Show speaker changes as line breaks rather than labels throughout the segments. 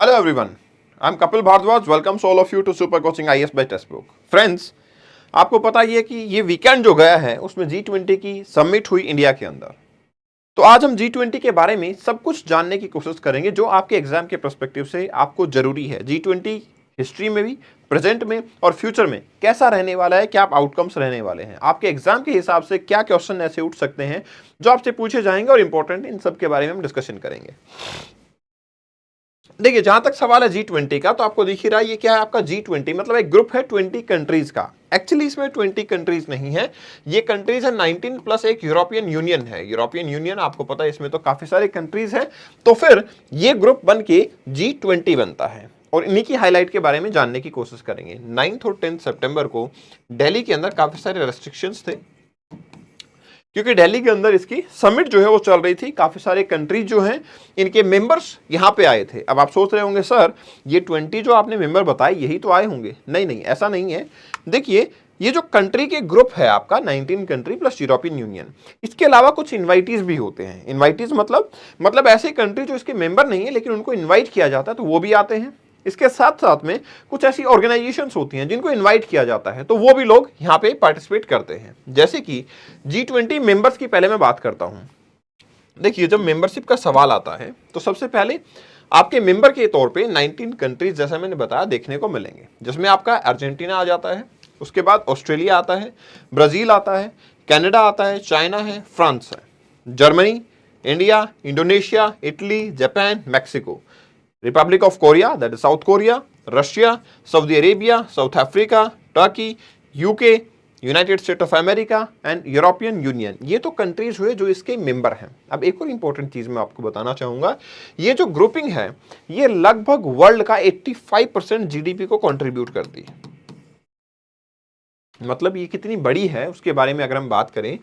Hello everyone, I'm Kapil Bhardwaj. Welcomes all of you to Super Coaching IAS by Textbook. Friends, आपको पता ही है कि ये weekend जो गया है उसमें G20 की समिट हुई इंडिया के अंदर। तो आज हम G20 के बारे में सब कुछ जानने की कोशिश करेंगे जो आपके एग्जाम के पर्सपेक्टिव से आपको जरूरी है। G20 हिस्ट्री में भी, प्रेजेंट में और फ्यूचर में कैसा रहने वाला है, क्या आउटकम्स रहने वाले हैं, आपके एग्जाम के हिसाब से क्या क्वेश्चन ऐसे उठ सकते हैं जो आपसे पूछे जाएंगे और इंपॉर्टेंट, इन सब के बारे में हम डिस्कशन करेंगे। देखिए, जहां तक सवाल है G20 का, तो आपको दिख ही रहा है ये क्या है, आपका G20 मतलब एक ग्रुप है 20 कंट्रीज का। एक्चुअली इसमें 20 कंट्रीज नहीं है, ये कंट्रीज है 19 प्लस एक यूरोपियन यूनियन है। यूरोपियन यूनियन आपको पता है इसमें तो काफी सारे कंट्रीज हैं, तो फिर ये ग्रुप बन के G20 बनता है और इन्हीं की हाईलाइट के बारे में जानने की कोशिश करेंगे। 9 और 10 सितंबर को दिल्ली के अंदर काफी सारे रेस्ट्रिक्शंस थे, क्योंकि दिल्ली के अंदर इसकी समिट जो है वो चल रही थी। काफी सारे कंट्रीज जो हैं इनके मेंबर्स यहाँ पे आए थे। अब आप सोच रहे होंगे सर ये 20 जो आपने मेंबर बताए यही तो आए होंगे। नहीं नहीं, ऐसा नहीं है। देखिए, ये जो कंट्री के ग्रुप है आपका 19 कंट्री प्लस यूरोपियन यूनियन, इसके अलावा कुछ इन्वाइटीज भी होते हैं। इन्वाइटीज मतलब ऐसे कंट्री जो इसके मेंबर नहीं है लेकिन उनको इन्वाइट किया जाता है तो वो भी आते हैं। इसके साथ साथ में कुछ ऐसी ऑर्गेनाइजेशंस होती हैं जिनको इनवाइट किया जाता है तो वो भी लोग यहाँ पे पार्टिसिपेट करते हैं। जैसे कि G20 मेंबर्स की पहले मैं बात करता हूँ। देखिए, जब मेंबरशिप का सवाल आता है तो सबसे पहले आपके मेंबर के तौर पे 19 कंट्रीज जैसा मैंने बताया देखने को मिलेंगे, जिसमें आपका अर्जेंटीना आ जाता है, उसके बाद ऑस्ट्रेलिया आता है, ब्राजील आता है, कनाडा आता है, चाइना है, फ्रांस है, Germany, India, Indonesia, Italy, Japan, Mexico, Republic of Korea that is south Korea, Russia, Saudi Arabia, south Africa, Turkey, UK, United state of America and European union. ये तो countries हुए जो इसके member हैं। अब एक और इंपॉर्टेंट चीज मैं आपको बताना चाहूंगा, ये जो ग्रुपिंग है ये लगभग वर्ल्ड का 85% जीडीपी को कंट्रीब्यूट करती है। मतलब ये कितनी बड़ी है उसके बारे में अगर हम बात करें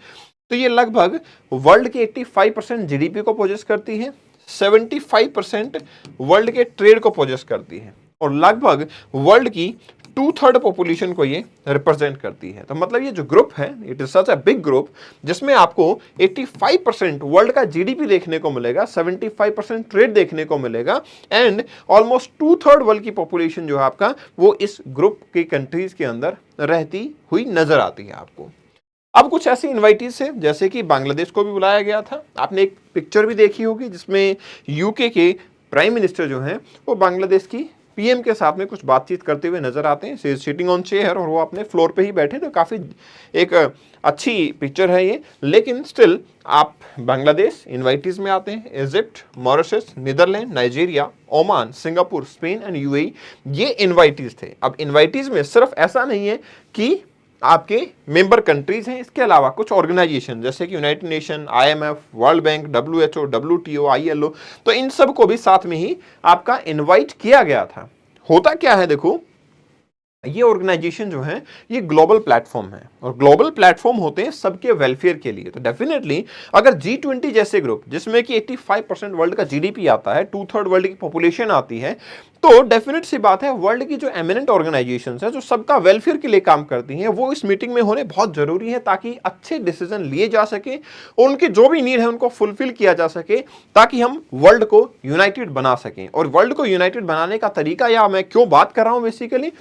तो ये लगभग वर्ल्ड के 85% जीडीपी को पोजेस करती है, 75% वर्ल्ड के ट्रेड को पोजेस करती है और लगभग वर्ल्ड की 2/3 पॉपुलेशन को ये रिप्रेजेंट करती है। तो मतलब ये जो ग्रुप है it is such a big group जिसमें आपको 85% वर्ल्ड का जीडीपी देखने को मिलेगा, 75% ट्रेड देखने को मिलेगा एंड ऑलमोस्ट 2/3 वर्ल्ड की पॉपुलेशन जो है आपका वो इस ग्रुप की कंट्रीज के अंदर रहती हुई नजर आती है आपको। अब कुछ ऐसे इन्वाइटीज है जैसे कि बांग्लादेश को भी बुलाया गया था। आपने एक पिक्चर भी देखी होगी जिसमें यूके के प्राइम मिनिस्टर जो हैं वो बांग्लादेश की पीएम के साथ में कुछ बातचीत करते हुए नजर आते हैं, सिटिंग ऑन चेयर, और वो अपने फ्लोर पे ही बैठे। तो काफी एक अच्छी पिक्चर है ये। लेकिन स्टिल आप बांग्लादेश इन्वाइटीज में आते हैं, Egypt, Mauritius, Netherlands, Nigeria, Oman, Singapore, Spain and UAE, ये इन्वाइटीज थे। अब इन्वाइटीज में सिर्फ ऐसा नहीं है कि आपके मेंबर कंट्रीज हैं, इसके अलावा कुछ ऑर्गेनाइजेशन जैसे कि United nation, IMF, world bank, WHO, WTO, ILO, तो इन सब को भी साथ में ही आपका इनवाइट किया गया था। होता क्या है, देखो ये ऑर्गेनाइजेशन जो है ये ग्लोबल प्लेटफॉर्म है और ग्लोबल प्लेटफॉर्म होते हैं सबके वेलफेयर के लिए। तो डेफिनेटली अगर G20 जैसे ग्रुप जिसमें कि 85% वर्ल्ड का जीडीपी आता है, 2/3 वर्ल्ड की पॉपुलेशन आती है, तो डेफिनेट सी बात है वर्ल्ड की जो एमिनेंट ऑर्गेनाइजेशंस है जो सबका वेलफेयर के लिए काम करती हैं वो इस मीटिंग में होने बहुत जरूरी है ताकि अच्छे डिसीजन लिए जा सके और उनके जो भी नीड है उनको फुलफिल किया जा सके, ताकि हम वर्ल्ड को यूनाइटेड बना सकें। और वर्ल्ड को यूनाइटेड बनाने का तरीका, या मैं क्यों बात कर रहा हूं बेसिकली,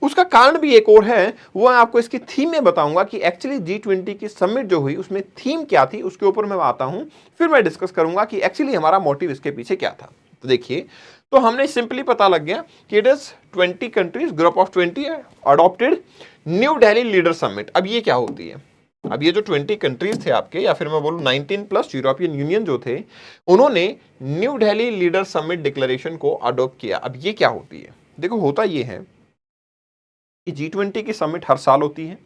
उसका कारण भी एक और है, वो आपको इसकी थीम में बताऊंगा कि एक्चुअली G20 की समिट जो हुई उसमें थीम क्या थी, उसके ऊपर मैं आता हूं, फिर मैं डिस्कस करूंगा कि एक्चुअली हमारा मोटिव इसके पीछे क्या था। तो देखिए, तो हमने सिंपली पता लग गया कि it is 20 countries, group of 20 adopted new Delhi leader summit. अब ये क्या होती है? अब ये जो 20 कंट्रीज थे आपके, या फिर मैं बोलूं 19 प्लस यूरोपियन यूनियन जो थे, उन्होंने new Delhi leader summit declaration को अडॉप्ट किया। अब ये क्या होती है? देखो, होता ये है कि G20 की समिट हर साल होती है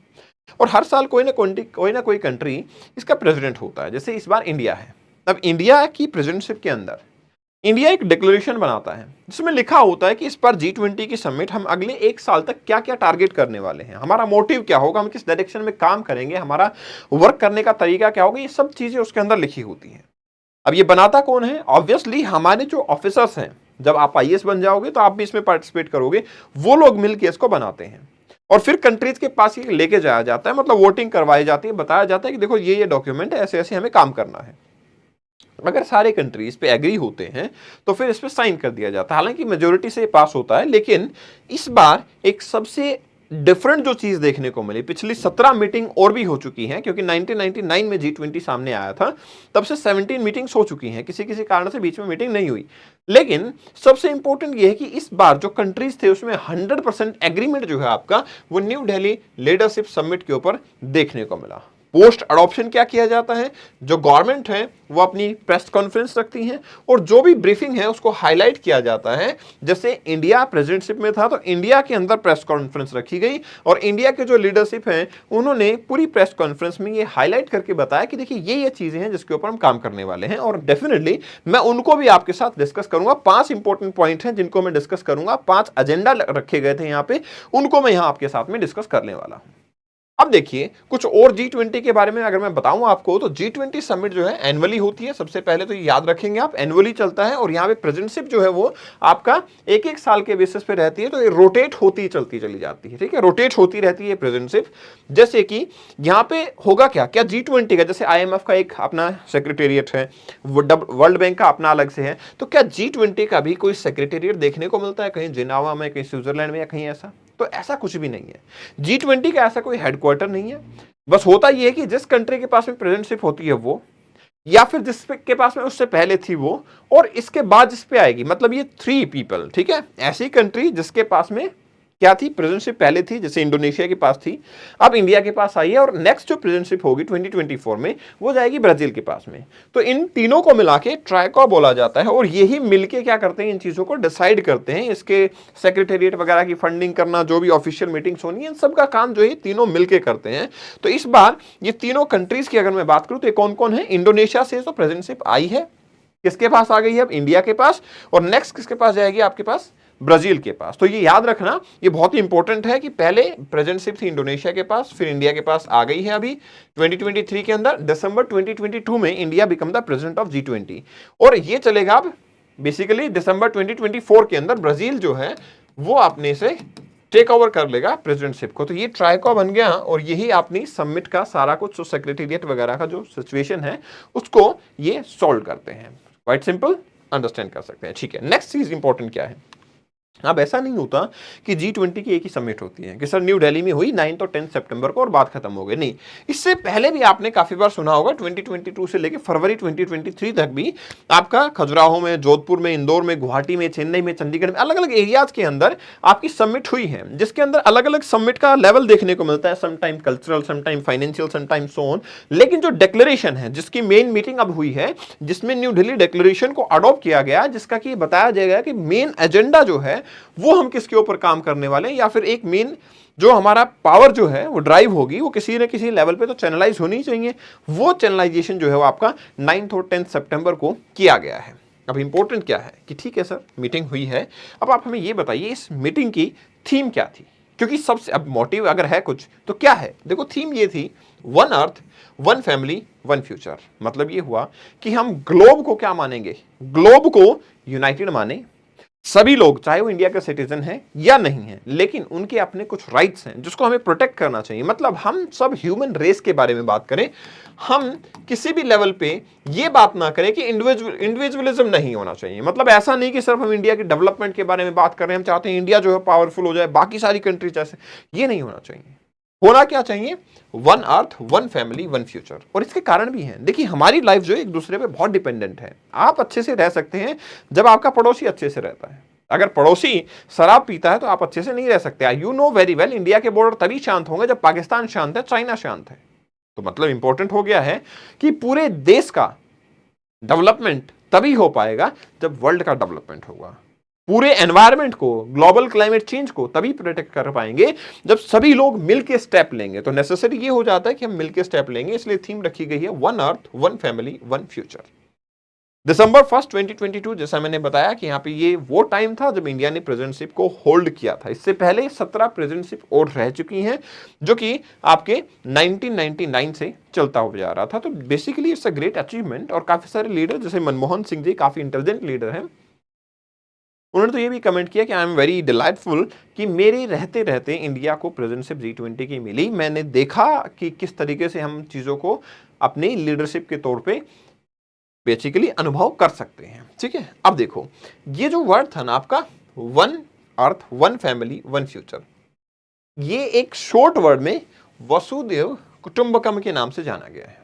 और हर साल कोई ना कोई कंट्री इसका प्रेसिडेंट होता है। जैसे इस बार इंडिया है। अब इंडिया की प्रेसिडेंटशिप के अंदर इंडिया एक डिक्लेरेशन बनाता है जिसमें लिखा होता है कि इस बार G20 की समिट हम अगले 1 साल तक क्या क्या टारगेट करने वाले हैं, हमारा मोटिव क्या होगा, हम किस डायरेक्शन में काम करेंगे, हमारा वर्क करने का तरीका क्या होगा, ये सब चीजें उसके अंदर लिखी होती हैं। अब ये बनाता कौन है? ऑब्वियसली हमारे जो ऑफिसर्स हैं, जब आप आईएएस बन जाओगे तो आप भी इसमें पार्टिसिपेट करोगे, वो लोग मिलकर इसको बनाते हैं और फिर कंट्रीज के पास ये लेके जाया जाता है, मतलब वोटिंग करवाई जाती है, बताया जाता है कि देखो ये डॉक्यूमेंट है, ऐसे ऐसे हमें काम करना है। अगर सारे कंट्रीज पे एग्री होते हैं तो फिर इस पे साइन कर दिया जाता है। हालांकि मेजोरिटी से पास होता है, लेकिन इस बार एक सबसे डिफरेंट जो चीज देखने को मिली, पिछली 17 मीटिंग और भी हो चुकी हैं, क्योंकि 1999 में G20 सामने आया था, तब से 17 मीटिंग्स हो चुकी हैं, किसी किसी कारण से बीच में मीटिंग नहीं हुई। लेकिन सबसे इंपॉर्टेंट ये है कि इस बार जो कंट्रीज थे उसमें 100% एग्रीमेंट जो है आपका, वो न्यू दिल्ली लीडरशिप समिट के ऊपर देखने को मिला। पोस्ट अडॉप्शन क्या किया जाता है, जो गवर्नमेंट है वो अपनी प्रेस कॉन्फ्रेंस रखती है और जो भी ब्रीफिंग है उसको हाईलाइट किया जाता है। जैसे इंडिया प्रेसिडेंटशिप में था तो इंडिया के अंदर प्रेस कॉन्फ्रेंस रखी गई और इंडिया के जो लीडरशिप हैं उन्होंने पूरी प्रेस कॉन्फ्रेंस में ये हाईलाइट करके बताया कि देखिए ये चीजें हैं जिसके ऊपर हम काम करने वाले हैं, और डेफिनेटली मैं उनको भी आपके साथ डिस्कस करूंगा। 5 इंपॉर्टेंट पॉइंट हैं जिनको मैं डिस्कस करूंगा, 5 एजेंडा रखे गए थे यहाँ पे, उनको मैं यहाँ आपके साथ में डिस्कस करने वाला हूं। अब देखिए कुछ और G20 के बारे में अगर मैं बताऊं आपको, तो G20 समिट जो है एनुअली होती है। सबसे पहले तो ये याद रखेंगे आप, एनुअली चलता है और यहाँ पे प्रेसिडेंटशिप जो है वो आपका एक एक साल के बेसिस पे रहती है, तो ये रोटेट होती चलती चली जाती है। ठीक है, रोटेट होती रहती है प्रेसिडेंटशिप। जैसे कि यहाँ पे होगा क्या क्या G20 का, जैसे IMF का एक अपना सेक्रेटेरिएट है, वर्ल्ड बैंक का अपना अलग से है, तो क्या G20 का भी कोई सेक्रेटेरिएट देखने को मिलता है कहीं जिनेवा में, कहीं स्विट्जरलैंड में या कहीं ऐसा? तो ऐसा कुछ भी नहीं है। G20 का ऐसा कोई हेडक्वार्टर नहीं है। बस होता यह है कि जिस कंट्री के पास में प्रेसिडेंटशिप होती है वो, या फिर जिसके पास में उससे पहले थी वो, और इसके बाद जिस पे आएगी, मतलब ये 3 पीपल। ठीक है, ऐसी कंट्री जिसके पास में क्या थी, प्रेसिडेंटशिप पहले थी, जैसे इंडोनेशिया के पास थी, अब इंडिया के पास आई है, और नेक्स्ट जो प्रेसिडेंटशिप होगी 2024 में वो जाएगी ब्राजील के पास में। तो इन तीनों को मिला के ट्राइको बोला जाता है, और यही मिलके क्या करते हैं, इन चीजों को डिसाइड करते हैं। इसके सेक्रेटेरिएट वगैरह की फंडिंग करना, जो भी ऑफिशियल मीटिंग्स होनी है, इन सब का काम जो है तीनों मिलके करते हैं। तो इस बार ये तीनों कंट्रीज की अगर मैं बात करूं तो ये कौन कौन है, इंडोनेशिया से तो प्रेसिडेंटशिप आई है, किसके पास आ गई है, अब इंडिया के पास, और नेक्स्ट किसके पास जाएगी, आपके पास ब्राजील के पास। तो ये याद रखना, ये बहुत ही इंपॉर्टेंट है कि पहले प्रेसिडेंटशिप थी इंडोनेशिया के पास, फिर इंडिया के पास आ गई है। अभी 2023 के अंदर दिसंबर 2022 में India become the president of G20, और ये चलेगा अब बेसिकली दिसंबर 2024 के अंदर ब्राजील जो है वो अपने से टेक ओवर कर लेगा प्रेसिडेंटशिप को। तो ये ट्राइको बन गया, और यही अपनी समिट का सारा कुछ जो सेक्रेटेरिएट वगैरह का जो सिचुएशन है उसको ये सॉल्व करते हैं। क्वाइट सिंपल, अंडरस्टैंड कर सकते हैं। ठीक है, नेक्स्ट चीज इंपॉर्टेंट क्या है, अब ऐसा नहीं होता कि G20 की एक ही समिट होती है कि सर न्यू दिल्ली में हुई 9 और 10 सितंबर को और बात खत्म हो गई। नहीं, इससे पहले भी आपने काफी बार सुना होगा, 2022 से लेकर फरवरी 2023 तक भी आपका खजुराहो में, जोधपुर में, इंदौर में, गुवाहाटी में, चेन्नई में, चंडीगढ़ में, अलग अलग एरियाज के अंदर आपकी समिट हुई है, जिसके अंदर अलग अलग समिट का लेवल देखने को मिलता है, sometime cultural, sometime financial, sometime so on. लेकिन जो डिक्लेरेशन है, जिसकी मेन मीटिंग अब हुई है, जिसमें न्यू दिल्ली डिक्लेरेशन को अडॉप्ट किया गया, जिसका कि बताया जाएगा कि मेन एजेंडा जो है वो हम किसके ऊपर काम करने वाले हैं, या फिर एक मेन जो हमारा पावर जो है वो ड्राइव होगी, वो किसी न किसी लेवल पे तो चैनलाइज होनी चाहिए। वो चैनलाइजेशन जो है वो आपका 9 और 10 सितंबर को किया गया है। अब इंपॉर्टेंट क्या है कि ठीक है सर मीटिंग हुई है, अब आप हमें ये बताइए इस मीटिंग की थीम क्या थी, क्योंकि सबसे अब मोटिव अगर है कुछ तो क्या है। देखो थीम ये थी, 1 अर्थ 1 फैमिली 1 फ्यूचर। मतलब ये हुआ कि हम ग्लोब को क्या मानेंगे, ग्लोब को यूनाइटेड माने, सभी लोग चाहे वो इंडिया के सिटीजन हैं या नहीं है, लेकिन उनके अपने कुछ राइट्स हैं जिसको हमें प्रोटेक्ट करना चाहिए। मतलब हम सब ह्यूमन रेस के बारे में बात करें, हम किसी भी लेवल पे ये बात ना करें कि इंडिविजुअलिज्म नहीं होना चाहिए। मतलब ऐसा नहीं कि सिर्फ हम इंडिया के डेवलपमेंट के बारे में बात कर रहे हैं, हम चाहते हैं इंडिया जो है पावरफुल हो जाए, बाकी सारी कंट्री जैसे, ये नहीं होना चाहिए। होना क्या चाहिए, 1 अर्थ 1 फैमिली 1 फ्यूचर। और इसके कारण भी हैं, देखिए हमारी लाइफ जो है एक दूसरे पे बहुत डिपेंडेंट है। आप अच्छे से रह सकते हैं जब आपका पड़ोसी अच्छे से रहता है। अगर पड़ोसी शराब पीता है तो आप अच्छे से नहीं रह सकते। You know very well, India के बॉर्डर तभी शांत होंगे जब पाकिस्तान शांत है, चाइना शांत है। तो मतलब इंपॉर्टेंट हो गया है कि पूरे देश का डेवलपमेंट तभी हो पाएगा जब वर्ल्ड का डेवलपमेंट होगा। पूरे एनवायरनमेंट को, ग्लोबल क्लाइमेट चेंज को तभी प्रोटेक्ट कर पाएंगे जब सभी लोग मिलकर स्टेप लेंगे। तो नेसेसरी ये हो जाता है कि हम मिलकर स्टेप लेंगे, इसलिए थीम रखी गई है 1 अर्थ 1 फैमिली 1 फ्यूचर। दिसंबर 1 2022, जैसा मैंने बताया कि यहाँ पे ये वो टाइम था जब इंडिया ने प्रेसिडेंटशिप को होल्ड किया था। इससे पहले 17 प्रेसिडेंटशिप और रह चुकी हैं, जो कि आपके 1999 से चलता हुआ जा रहा था। तो basically it's a great achievement. और काफी सारे लीडर जैसे मनमोहन सिंह जी काफी इंटेलिजेंट लीडर हैं, उन्होंने तो ये भी कमेंट किया कि आई एम वेरी डिलाइटफुल कि मेरे रहते रहते इंडिया को प्रेसिडेंटशिप G20 की मिली। मैंने देखा कि किस तरीके से हम चीज़ों को अपनी लीडरशिप के तौर पे बेसिकली अनुभव कर सकते हैं। ठीक है, अब देखो ये जो वर्ड था ना आपका, one earth, one family, one future, ये एक शॉर्ट वर्ड में वसुदेव कुटुंबकम के नाम से जाना गया है।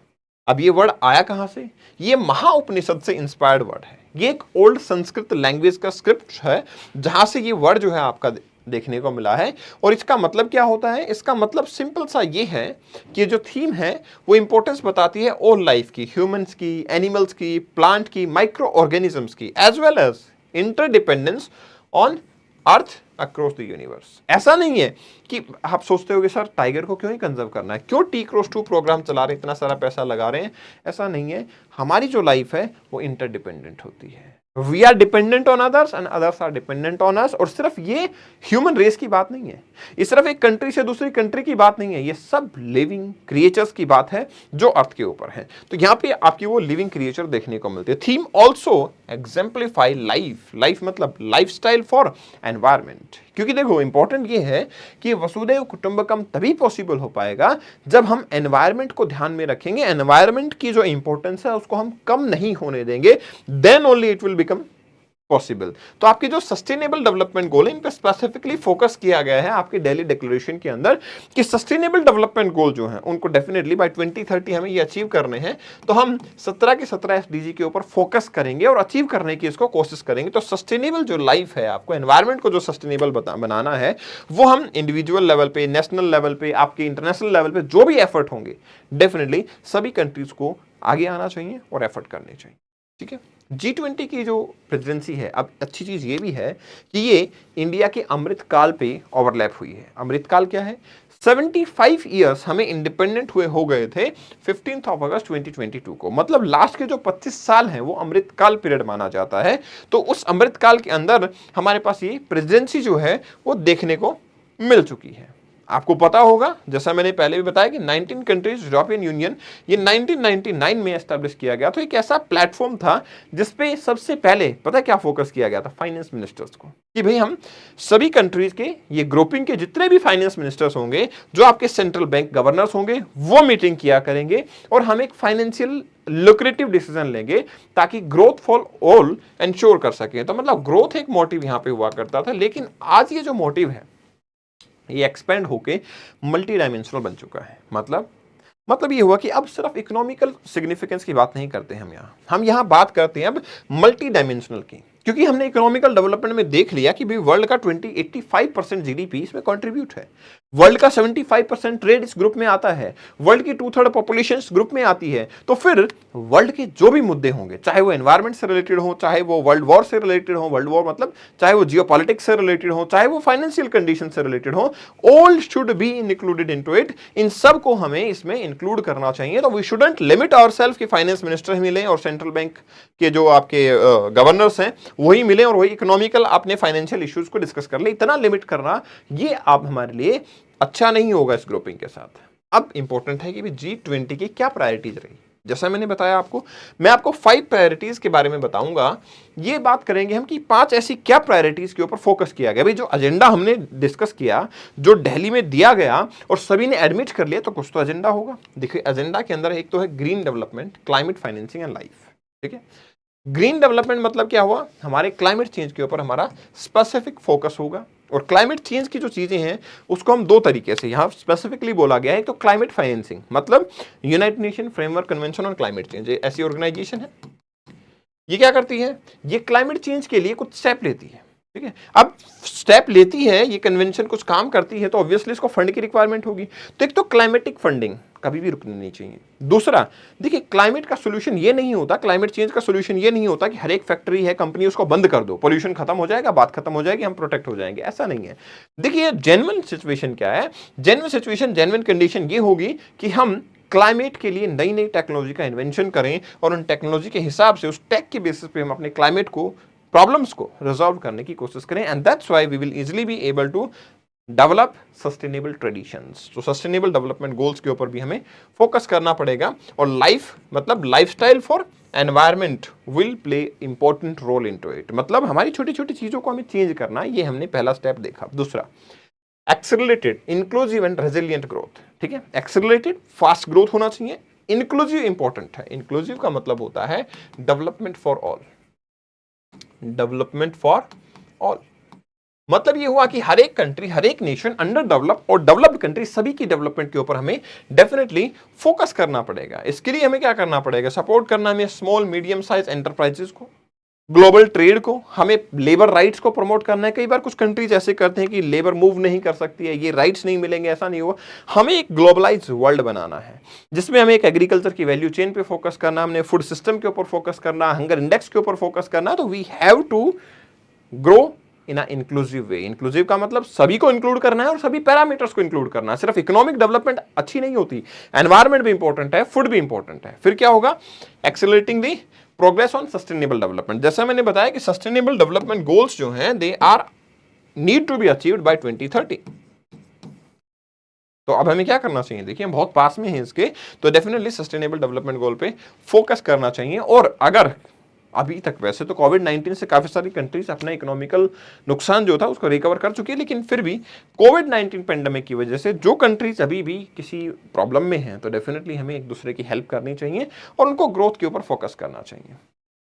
अब ये वर्ड आया कहां से? ये महाउपनिषद से इंस्पायर्ड वर्ड है। ये एक ओल्ड संस्कृत लैंग्वेज का स्क्रिप्ट है जहां से ये वर्ड जो है आपका देखने को मिला है। और इसका मतलब क्या होता है? इसका मतलब सिंपल सा ये है कि जो थीम है वो इंपॉर्टेंस बताती है ऑल लाइफ की, ह्यूमंस की, एनिमल्स की, प्लांट की, माइक्रो ऑर्गेनिजम्स की, as well as interdependence on earth across the universe. ऐसा नहीं है कि आप सोचते हो कि सर टाइगर को क्यों ही कंजर्व करना है, क्यों T-2 प्रोग्राम चला रहे हैं, इतना सारा पैसा लगा रहे हैं। ऐसा नहीं है, हमारी जो लाइफ है वो इंटरडिपेंडेंट होती है। We are dependent on others and others are dependent on us. और सिर्फ ये ह्यूमन रेस की बात नहीं है, ये सिर्फ एक कंट्री से दूसरी कंट्री की बात नहीं है, ये सब लिविंग क्रिएचर्स की बात है जो अर्थ के ऊपर है। तो यहाँ पे आपकी वो लिविंग क्रिएचर देखने को मिलते हैं। Theme also exemplify life, life मतलब लाइफस्टाइल फॉर एनवायरमेंट। क्योंकि देखो इंपॉर्टेंट ये है कि वसुदैव कुटुंबकम तभी पॉसिबल हो पाएगा जब हम एनवायरमेंट को ध्यान में रखेंगे, एनवायरमेंट की जो इंपॉर्टेंस है उसको हम कम नहीं होने देंगे, then only it will become possible. तो आपके जो सस्टेनेबल डेवलपमेंट गोल है इन पे स्पेसिफिकली फोकस किया गया है आपके दिल्ली डिक्लेरेशन के अंदर कि सस्टेनेबल डेवलपमेंट गोल जो है उनको डेफिनेटली बाय 2030 हमें ये अचीव करने हैं। तो हम 17 के 17 एसडीजी के ऊपर फोकस करेंगे और अचीव करने की इसको कोशिश करेंगे। तो सस्टेनेबल जो लाइफ है, आपको एनवायरमेंट को जो सस्टेनेबल बनाना है, वो हम इंडिविजुअल लेवल पे, नेशनल लेवल पे, आपके इंटरनेशनल लेवल पे जो भी एफर्ट होंगे, डेफिनेटली सभी कंट्रीज को आगे आना चाहिए और एफर्ट करने चाहिए। ठीक है, G20 की जो प्रेसिडेंसी है, अब अच्छी चीज ये भी है कि ये इंडिया के अमृतकाल पे ओवरलैप हुई है। अमृतकाल क्या है? 75 ईयर्स हमें इंडिपेंडेंट हुए हो गए थे 15 अगस्त 2022 को। मतलब लास्ट के जो 25 साल हैं वो अमृतकाल पीरियड माना जाता है। तो उस अमृतकाल के अंदर हमारे पास ये प्रेसिडेंसी जो है वो देखने को मिल चुकी है। आपको पता होगा, जैसा मैंने पहले भी बताया कि 19 कंट्रीज यूरोपियन यूनियन ये 1999 में एस्टैब्लिश किया गया। तो एक ऐसा प्लेटफॉर्म था जिसपे सबसे पहले पता क्या फोकस किया गया था? फाइनेंस मिनिस्टर्स को, कि भाई हम सभी कंट्रीज के ये ग्रुपिंग के जितने भी फाइनेंस मिनिस्टर्स होंगे, जो आपके सेंट्रल बैंक गवर्नर्स होंगे, वो मीटिंग किया करेंगे और हम एक फाइनेंशियल लुक्रेटिव डिसीजन लेंगे ताकि ग्रोथ फॉर ऑल एंश्योर कर सकें। तो मतलब ग्रोथ एक मोटिव यहां पे हुआ करता था, लेकिन आज ये जो मोटिव है ये एक्सपेंड होके मल्टी डायमेंशनल बन चुका है। मतलब ये हुआ कि अब सिर्फ इकोनॉमिकल सिग्निफिकेंस की बात नहीं करते हम यहां बात करते हैं अब मल्टी डायमेंशनल की। क्योंकि हमने इकोनॉमिकल डेवलपमेंट में देख लिया कि भाई वर्ल्ड का 85% जीडीपी इसमें कंट्रीब्यूट है, वर्ल्ड का 75% ट्रेड इस ग्रुप में आता है, वर्ल्ड की 2/3 पॉपुलेशन इस ग्रुप में आती है। तो फिर वर्ल्ड के जो भी मुद्दे होंगे, चाहे वो एनवायरमेंट से रिलेटेड हो, चाहे वो वर्ल्ड वॉर से रिलेटेड हो, वर्ल्ड वॉर मतलब चाहे वो जियोपॉलिटिक्स से रिलेटेड हो, चाहे वो फाइनेंशियल कंडीशन से रिलेटेड हो, all should be included into it. इन सब को हमें इसमें इंक्लूड करना चाहिए। तो वी शुडंट लिमिट आवरसेल्फ कि फाइनेंस मिनिस्टर ही मिले और सेंट्रल बैंक के जो आपके गवर्नर्स हैं वही मिले और वही इकोनॉमिकल अपने फाइनेंशियल इश्यूज को डिस्कस कर ले। इतना लिमिट करना ये आप हमारे लिए अच्छा नहीं होगा इस ग्रुपिंग के साथ। अब इंपॉर्टेंट है कि G20 की क्या प्रायोरिटीज रही। जैसा मैंने बताया आपको, मैं आपको 5 प्रायोरिटीज के बारे में बताऊंगा। ये बात करेंगे हम कि 5 ऐसी क्या प्रायोरिटीज के ऊपर फोकस किया गया। भाई जो एजेंडा हमने डिस्कस किया, जो दिल्ली में दिया गया और सभी ने एडमिट कर लिया, तो कुछ तो एजेंडा होगा। देखिए एजेंडा के अंदर एक तो है green development, climate financing and life. ठीक है, ग्रीन डेवलपमेंट मतलब क्या हुआ? हमारे क्लाइमेट चेंज के ऊपर हमारा स्पेसिफिक फोकस होगा। और क्लाइमेट चेंज की जो चीजें हैं उसको हम 2 तरीके से यहां स्पेसिफिकली बोला गया है। तो क्लाइमेट फाइनेंसिंग मतलब United nation framework convention on climate change, ऐसी ऑर्गेनाइजेशन है। ये क्या करती है? ये क्लाइमेट चेंज के लिए कुछ स्टेप लेती है। ठीक है, अब स्टेप लेती है, ये कन्वेंशन कुछ काम करती है, तो ऑब्वियसली इसको फंड की रिक्वायरमेंट होगी। तो एक तो क्लाइमेटिक फंडिंग कभी भी रुकनी नहीं चाहिए। दूसरा, देखिए क्लाइमेट का सोल्यूशन ये नहीं होता, क्लाइमेट चेंज का सोल्यूशन ये नहीं होता कि हर एक फैक्ट्री है, कंपनी, उसको बंद कर दो, पोल्यूशन खत्म हो जाएगा, बात खत्म हो जाएगी, हम प्रोटेक्ट हो जाएंगे। ऐसा नहीं है। देखिए जेन्युइन सिचुएशन क्या है? जेन्युइन सिचुएशन, जेन्युइन कंडीशन ये होगी कि हम क्लाइमेट के लिए नई नई टेक्नोलॉजी का इन्वेंशन करें और उन टेक्नोलॉजी के हिसाब से, उस टेक के बेसिस पे हम अपने क्लाइमेट को, प्रॉब्लम्स को रिजॉल्व करने की कोशिश करें। And that's why we will easily be able to develop sustainable traditions. तो सस्टेनेबल डेवलपमेंट गोल्स के ऊपर भी हमें फोकस करना पड़ेगा। और लाइफ मतलब lifestyle for environment will play important role into it. मतलब हमारी छोटी छोटी चीजों को हमें चेंज करना, ये हमने पहला स्टेप देखा। दूसरा, accelerated inclusive and resilient growth. ठीक है, एक्सेलरेटेड फास्ट ग्रोथ होना चाहिए, इंक्लूसिव इंपॉर्टेंट है। इंक्लूसिव का मतलब होता है development for all, development for all. मतलब ये हुआ कि हर एक कंट्री, हर एक नेशन, अंडर डेवलप और डेवलप्ड कंट्री, सभी की डेवलपमेंट के ऊपर हमें डेफिनेटली फोकस करना पड़ेगा। इसके लिए हमें क्या करना पड़ेगा? सपोर्ट करना हमें स्मॉल मीडियम साइज एंटरप्राइजेस को, ग्लोबल ट्रेड को, हमें लेबर राइट्स को प्रमोट करना है। कई बार कुछ कंट्रीज ऐसे करते हैं कि लेबर मूव नहीं कर सकती है, ये राइट्स नहीं मिलेंगे, ऐसा नहीं हुआ। हमें एक ग्लोबलाइज वर्ल्ड बनाना है जिसमें हमें एक एग्रीकल्चर की वैल्यू चेन पे फोकस करना, हमने फूड सिस्टम के ऊपर फोकस करना, हंगर इंडेक्स के ऊपर फोकस करना। तो we have to grow in inclusive way. Inclusive का मतलब सभी को इंक्लूड करना है और सभी पैरामीटर्स को इंक्लूड करना है। सिर्फ इकोनॉमिक डेवलपमेंट अच्छी नहीं होती, एनवायरमेंट भी इंपॉर्टेंट है, फूड भी इंपॉर्टेंट है। फिर क्या होगा? Accelerating the progress on sustainable development. जैसा मैंने बताया कि सस्टेनेबल डेवलपमेंट गोल्स जो हैं they are need to be achieved by 2030। तो अब हमें क्या करना चाहिए? देखिए हम बहुत पास में हैं इसके, तो डेफिनेटली सस्टेनेबल डेवलपमेंट गोल पे फोकस करना चाहिए। और अगर अभी तक वैसे तो कोविड-19 से काफी सारी कंट्रीज अपना इकोनॉमिकल नुकसान जो था उसको रिकवर कर चुकी है, लेकिन फिर भी कोविड-19 पेंडेमिक की वजह से जो कंट्रीज अभी भी किसी प्रॉब्लम में हैं, तो डेफिनेटली हमें एक दूसरे की हेल्प करनी चाहिए और उनको ग्रोथ के ऊपर फोकस करना चाहिए।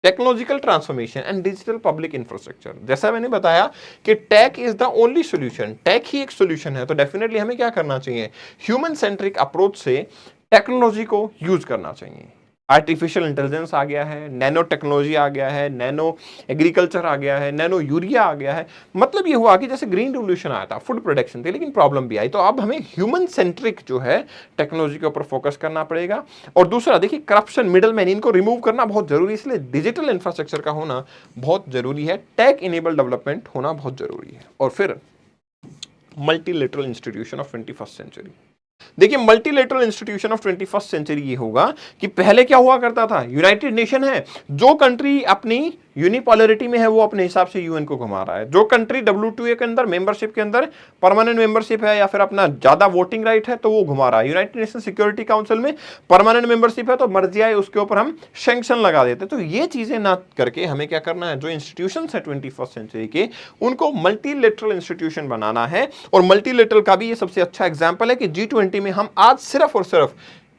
Technological transformation and digital public infrastructure, जैसा मैंने बताया कि tech is the only solution, tech ही एक सॉल्यूशन है। तो डेफिनेटली हमें क्या करना चाहिए? ह्यूमन सेंट्रिक अप्रोच से टेक्नोलॉजी को यूज करना चाहिए। आर्टिफिशियल इंटेलिजेंस आ गया है, नैनो टेक्नोलॉजी आ गया है, नैनो एग्रीकल्चर आ गया है, नैनो यूरिया आ गया है। मतलब ये हुआ कि जैसे ग्रीन रिवोल्यूशन आया था, फूड प्रोडक्शन थी, लेकिन प्रॉब्लम भी आई। तो अब हमें ह्यूमन सेंट्रिक जो है टेक्नोलॉजी के ऊपर फोकस करना पड़ेगा। और दूसरा देखिए, करप्शन, मिडल मैन, इनको रिमूव करना बहुत जरूरी है, इसलिए डिजिटल इंफ्रास्ट्रक्चर का होना बहुत जरूरी है, टेक इनेबल डेवलपमेंट होना बहुत जरूरी है। और फिर multilateral institution of 21st century. देखिए multilateral institution of 21st century ये होगा कि पहले क्या हुआ करता था? यूनाइटेड नेशन है, जो कंट्री अपनी यूनिपोलरिटी में है वो अपने हिसाब से यूएन को घुमा रहा है। जो कंट्री WTO के अंदर मेंबरशिप के अंदर परमानेंट मेंबरशिप है या फिर अपना ज्यादा वोटिंग राइट है तो वो घुमा रहा है। यूनाइटेड नेशन सिक्योरिटी काउंसिल में परमानेंट मेंबरशिप है तो मर्जी आए उसके ऊपर हम सैंक्शन लगा देते। तो ये चीजें ना करके हमें क्या करना है? जो इंस्टीट्यूशंस है 21st सेंचुरी के, उनको मल्टीलेटरल इंस्टीट्यूशन बनाना है। और मल्टीलेटरल का भी ये सबसे अच्छा एग्जाम्पल है कि G20 में हम आज सिर्फ और सिर्फ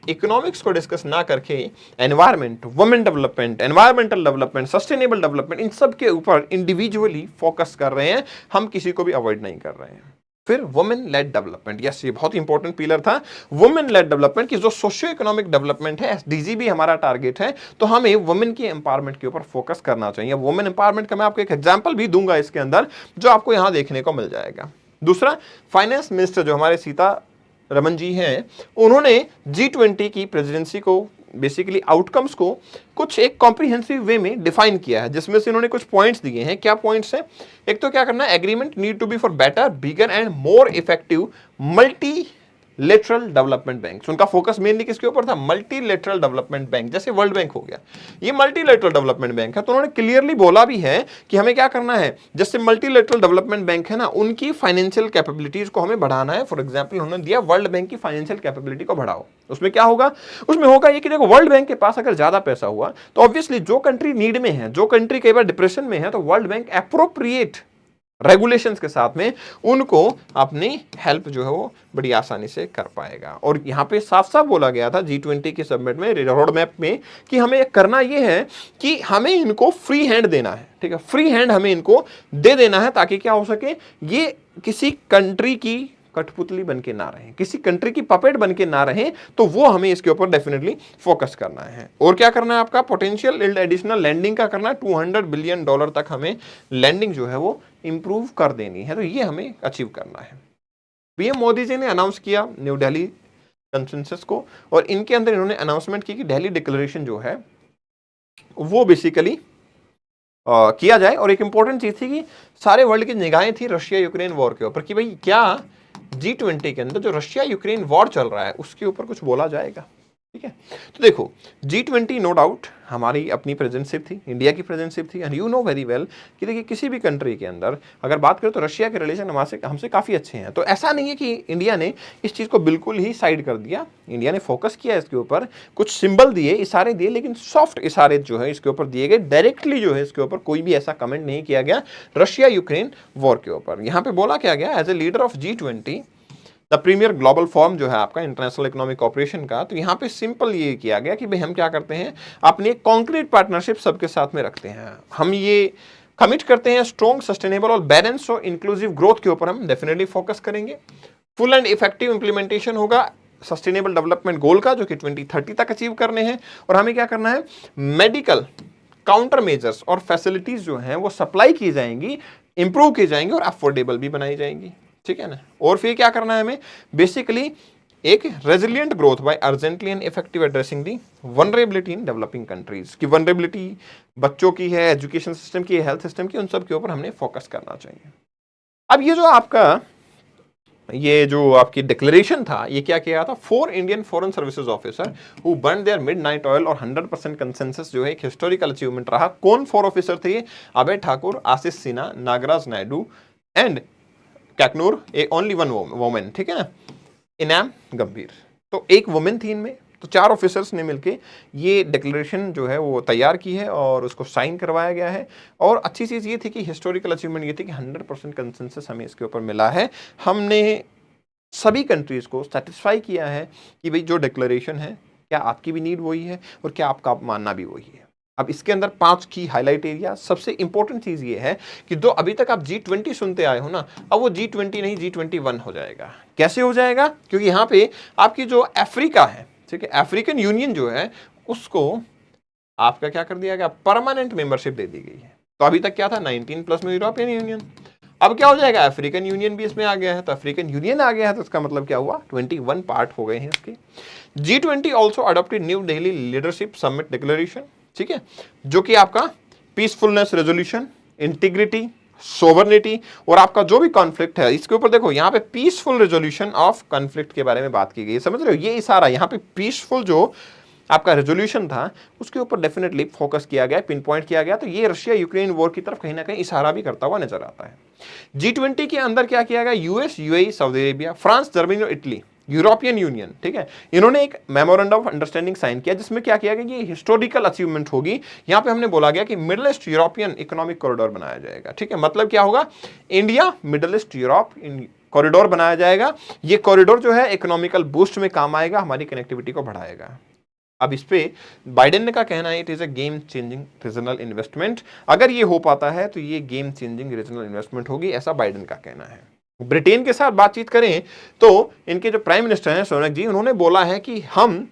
इकोनॉमिक्स को डिस्कस ना करके environment, women development, environmental development, sustainable development, इन सब के ऊपर इंडिविजुअली फोकस कर रहे हैं, हम किसी को भी अवॉइड नहीं कर रहे हैं। फिर वुमेन लेड डेवलपमेंट, यस ये बहुत इंपॉर्टेंट पिलर था, वुमेन लेड डेवलपमेंट की जो सोशियो इकोनॉमिक डेवलपमेंट है, SDG भी हमारा टारगेट है, तो हमें वुमेन की एम्पावरमेंट के ऊपर फोकस करना चाहिए। वुमेन एम्पावरमेंट का मैं आपको एक एग्जांपल भी दूंगा इसके अंदर, जो आपको यहां देखने को मिल जाएगा। दूसरा, फाइनेंस मिनिस्टर जो हमारे सीतारमण जी हैं, उन्होंने G20 की प्रेसिडेंसी को, बेसिकली आउटकम्स को कुछ एक कॉम्प्रिहेंसिव वे में डिफाइन किया है, जिसमें से इन्होंने कुछ पॉइंट्स दिए हैं। क्या पॉइंट्स हैं? एक तो क्या करना है? Agreement need to be far better, bigger and more effective multilateral development bank. उनका फोकस मेनली किसके ऊपर था? मल्टीलेटरल डेवलपमेंट बैंक, जैसे वर्ल्ड बैंक हो गया, ये मल्टीलेटरल डेवलपमेंट बैंक है। तो उन्होंने क्लियरली बोला भी है कि हमें क्या करना है, जैसे मल्टीलेटरल डेवलपमेंट बैंक है ना, उनकी फाइनेंशियल कैपेबिलिटीज को हमें बढ़ाना है। फॉर एग्जाम्पल उन्होंने दिया वर्ल्ड बैंक की फाइनेंशियल कैपेबिलिटी को बढ़ाओ। उसमें क्या होगा? उसमें होगा ये कि देखो, वर्ल्ड बैंक के पास अगर ज्यादा पैसा हुआ तो ऑब्वियसली जो कंट्री नीड में है, जो कंट्री कई बार डिप्रेशन में है, तो वर्ल्ड बैंक एप्रोप्रिएट रेगुलेशंस के साथ में उनको अपनी हेल्प जो है वो बड़ी आसानी से कर पाएगा। और यहां पे साफ साफ बोला गया था G20 की सबमिट में, रोड मैप में, कि हमें करना ये है कि हमें इनको फ्री हैंड देना है। ठीक है, फ्री हैंड हमें इनको दे देना है, ताकि क्या हो सके, ये किसी कंट्री की कठपुतली बन के ना रहे, किसी कंट्री की पपेट बन के ना रहे। तो वो हमें इसके ऊपर डेफिनेटली फोकस करना है। और क्या करना है आपका? पोटेंशियल एडिशनल लैंडिंग का करना है, $200 बिलियन तक हमें लैंडिंग जो है वो इंप्रूव कर देनी है। तो ये हमें अचीव करना है। पीएम मोदी जी ने अनाउंस किया न्यू दिल्ली कंसेंसस को, और इनके अंदर इन्होंने अनाउंसमेंट की कि दिल्ली डिक्लेरेशन जो है वो बेसिकली किया जाए। और एक इंपॉर्टेंट चीज थी कि सारे वर्ल्ड की निगाहें थी रशिया यूक्रेन वॉर के ऊपर, कि भाई क्या G20 के अंदर जो रशिया यूक्रेन वॉर चल रहा है उसके ऊपर कुछ बोला जाएगा। ठीक है, तो देखो G20 नो डाउट हमारी अपनी प्रेजेंटशिप थी, इंडिया की प्रेजेंटशिप थी, and you know very well कि देखिए किसी भी कंट्री के अंदर अगर बात करें तो रशिया के रिलेशन हमसे काफ़ी अच्छे हैं। तो ऐसा नहीं है कि इंडिया ने इस चीज़ को बिल्कुल ही साइड कर दिया। इंडिया ने फोकस किया इसके ऊपर, कुछ सिंबल दिए, इशारे दिए, लेकिन सॉफ्ट इशारे जो है इसके ऊपर दिए गए। डायरेक्टली जो है इसके ऊपर कोई भी ऐसा कमेंट नहीं किया गया रशिया यूक्रेन वॉर के ऊपर। यहाँ पे बोला क्या गया? As a leader of G20 the premier global forum जो है आपका इंटरनेशनल इकोनॉमिक कॉर्पोरेशन का। तो यहाँ पे सिंपल ये किया गया कि भाई हम क्या करते हैं, अपनी कॉन्क्रीट पार्टनरशिप सबके साथ में रखते हैं, हम ये कमिट करते हैं स्ट्रॉन्ग, सस्टेनेबल और बैलेंस और इंक्लूसिव ग्रोथ के ऊपर हम डेफिनेटली फोकस करेंगे। फुल एंड इफेक्टिव इंप्लीमेंटेशन होगा सस्टेनेबल डेवलपमेंट गोल का, जो कि 2030 तक अचीव करने हैं। और हमें क्या करना है, मेडिकल काउंटर मेजर्स और फैसिलिटीज जो हैं वो सप्लाई की जाएंगी, इंप्रूव की जाएंगी और अफोर्डेबल भी बनाई जाएंगी, ठीक है ना। और फिर क्या करना है हमें, बेसिकली एक resilient growth by urgently and effective addressing the vulnerability in developing countries. की वनरेबिलिटी बच्चों की है, एजुकेशन सिस्टम की, हेल्थ सिस्टम की, उन सब के ऊपर हमने फोकस करना चाहिए। अब ये जो आपका ये जो आपकी डिक्लेरेशन था, ये क्या किया था, 4 Indian foreign services officer who burn their midnight oil और 100% कंसेंसस जो है एक हिस्टोरिकल अचीवमेंट रहा। कौन 4 ऑफिसर थे ये, अभय ठाकुर, आशीष सिन्हा, नागराज नायडू एंड कैकनूर, ओनली वन वोमेन, ठीक है ना, इनाम गंभीर। तो एक वुमेन थी इनमें। तो 4 ऑफिसर्स ने मिलके ये डिक्लेरेशन जो है वो तैयार की है और उसको साइन करवाया गया है। और अच्छी चीज़ ये थी कि हिस्टोरिकल अचीवमेंट ये थी कि 100% कंसेंसस हमें इसके ऊपर मिला है। हमने सभी कंट्रीज़ को सेटिस्फाई किया है कि भाई जो डिक्लेरेशन है, क्या आपकी भी नीड वही है और क्या आपका मानना भी वही है। अब इसके अंदर 5 की हाईलाइट एरिया। सबसे इंपॉर्टेंट चीज ये है कि जो अभी तक आप G20 सुनते आए हो ना, अब वो G20 नहीं G21 हो जाएगा। कैसे हो जाएगा, क्योंकि यहाँ पे आपकी जो अफ्रीका है, ठीक है, अफ्रीकन यूनियन जो है उसको आपका क्या कर दिया गया, परमानेंट मेंबरशिप दे दी गई है। तो अभी तक क्या था, 19+ में यूरोपियन यूनियन, अब क्या हो जाएगा, अफ्रीकन यूनियन भी इसमें आ गया है। तो अफ्रीकन यूनियन आ गया है तो इसका मतलब क्या हुआ, 21 पार्ट हो गए हैं इसके। G20 also adopted new Delhi leadership summit declaration, ठीक है, जो कि आपका पीसफुलनेस रेजोल्यूशन, इंटीग्रिटी, सोवरनिटी और आपका जो भी कॉन्फ्लिक्ट है, इसके ऊपर देखो यहाँ पे पीसफुल रेजोल्यूशन ऑफ कॉन्फ्लिक्ट के बारे में बात की गई है। समझ रहे हो, ये इशारा यहाँ पे पीसफुल जो आपका रेजोल्यूशन था उसके ऊपर डेफिनेटली फोकस किया गया, पिन पॉइंट किया गया। तो ये रशिया यूक्रेन वॉर की तरफ कहीं ना कहीं इशारा भी करता हुआ नजर आता है। G20 के अंदर क्या किया गया, US, UAE, Saudi Arabia, France, Germany और इटली, यूरोपियन यूनियन, ठीक है, इन्होंने एक मेमोरेंडम ऑफ अंडरस्टैंडिंग साइन किया जिसमें क्या किया गया, ये हिस्टोरिकल अचीवमेंट होगी। यहां पे हमने बोला गया कि middle east European economic corridor बनाया जाएगा, ठीक है। मतलब क्या होगा, India middle east Europe corridor बनाया जाएगा। ये कॉरिडोर जो है इकोनॉमिकल बूस्ट में काम आएगा, हमारी कनेक्टिविटी को बढ़ाएगा। अब इस पे बाइडेन ने का कहना है it is a game changing regional investment. अगर ये हो पाता है तो ये गेम चेंजिंग रीजनल इन्वेस्टमेंट होगी, ऐसा बाइडेन का कहना है। ब्रिटेन के साथ बातचीत करें तो इनके जो प्राइम मिनिस्टर हैं सोनक जी, उन्होंने बोला है कि हम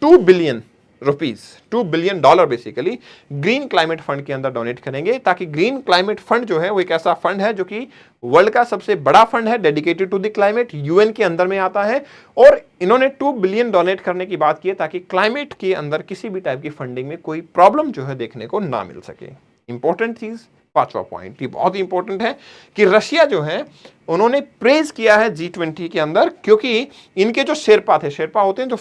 2 billion rupees, $2 billion basically green climate fund के अंदर डोनेट करेंगे, ताकि ग्रीन क्लाइमेट फंड जो है वो एक ऐसा फंड है जो कि वर्ल्ड का सबसे बड़ा फंड है dedicated to the climate, UN के अंदर में आता है। और इन्होंने 2 बिलियन डोनेट करने की बात की है ताकि क्लाइमेट के अंदर किसी भी टाइप की फंडिंग में कोई प्रॉब्लम जो है देखने को ना मिल सके। इंपॉर्टेंट चीज, 5वां पॉइंट, ये बहुत इंपॉर्टेंट है कि रशिया जो है उन्होंने प्रेज किया है G20 के अंदर, क्योंकि इनके जो शेरपा थे, शेरपा होते हैं जो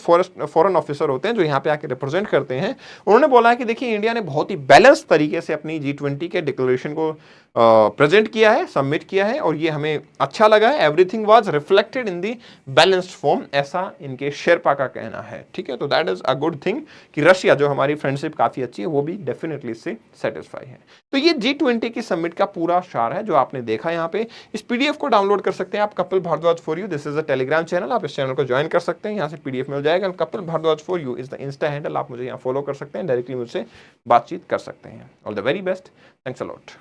फॉरेन ऑफिसर होते हैं जो यहाँ पे आके रिप्रेजेंट करते हैं, उन्होंने बोला है कि देखिए इंडिया ने बहुत ही बैलेंस तरीके से अपनी G20 के डिक्लेरेशन को प्रेजेंट किया है, सबमिट किया है और ये हमें अच्छा लगा है। Everything was reflected in the balanced form, ऐसा इनके शेरपा का कहना है, ठीक है। तो that is a good thing कि रशिया जो हमारी फ्रेंडशिप काफी अच्छी है वो भी डेफिनेटली इससे सेटिस्फाई है। तो ये G20 की समिट का पूरा सार है जो आपने देखा यहाँ पे। इस पीडीएफ को डाउनलोड कर सकते हैं आप, Kapil Bhardwaj for you, this is a Telegram channel, आप इस चैनल को ज्वाइन कर सकते हैं, यहाँ से पीडीएफ मिल जाएगा। Kapil Bhardwaj for you is the insta handle, आप मुझे यहाँ फॉलो कर सकते हैं, डायरेक्टली मुझसे बातचीत कर सकते हैं। All the very best, thanks a lot.